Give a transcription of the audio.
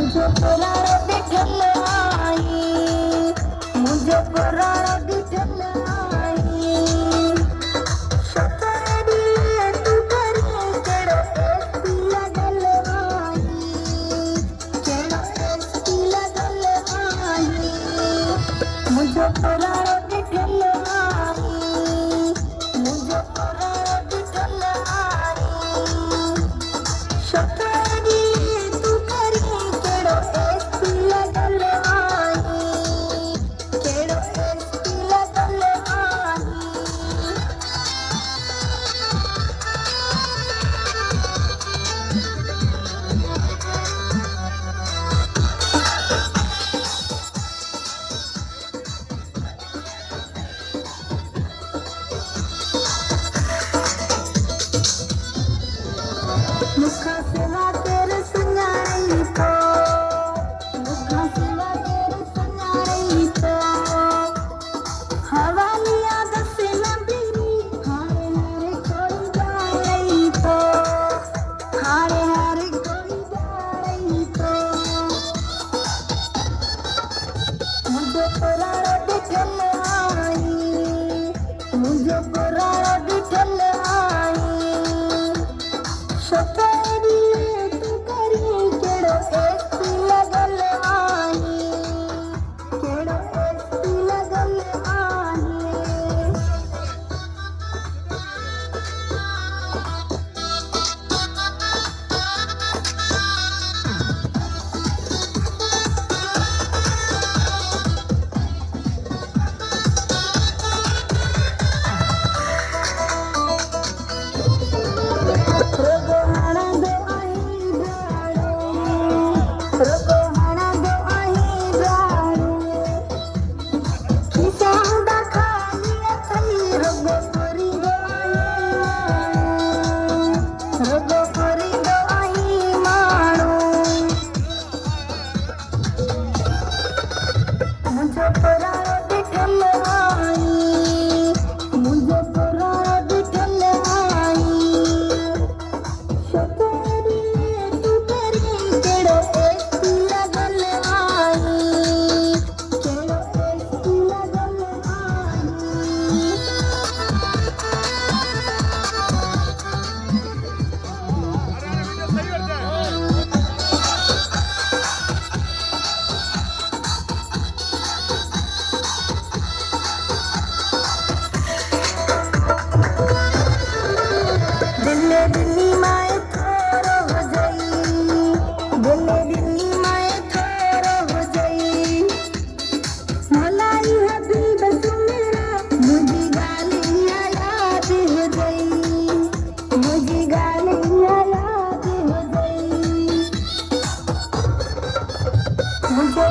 मुझे पुराण विठ्ठल आई, मुझे पुराण विठ्ठल आई. शतारी तू करी केडो एसटीला गलवाई, केडो एसटीला गलवाई. मुझे पुराण विठ्ठल आई, मुझे पुराण विठ्ठल आई. शतारी तू करी केडो एसटीला गलवाई, केडो एसटीला गलवाई. मुखा सेवा तेरे संगाई तो, मुखा सेवा तेरे संगाई तो. हवालिया दसे नबीरी हारे हारे कोई जाई तो, हारे हारे कोई जाई तो. मुझे पुराण विठ्ठल आई, मुझे पुराण विठ्ठल आई. शतारी तू करी केडो एसटीला गलवाई, केडो एसटीला गलवाई. रोगो हाणा दो आई ब्राड़ो, रोगो हाणा दो आई ब्राड़ो. खिसा हुंदा खाली अथई रोगो फरी दो आई, रोगो फरी दो आई माणो. मुझे पुराण विठ्ठल आई, मुझे पुराण विठ्ठल आई. शतारी तू करी केडो एसटीला गलवाई, केडो एसटीला गलवाई. दिल्ली दिल्ली माए थोरो हो जाई, दिल्ली दिल्ली माए थोरो हो जाई. मलाई हबीब सुमेरा मुझी गालियाँ याद हो जाई, मुझी गालियाँ याद हो जाई. मुझे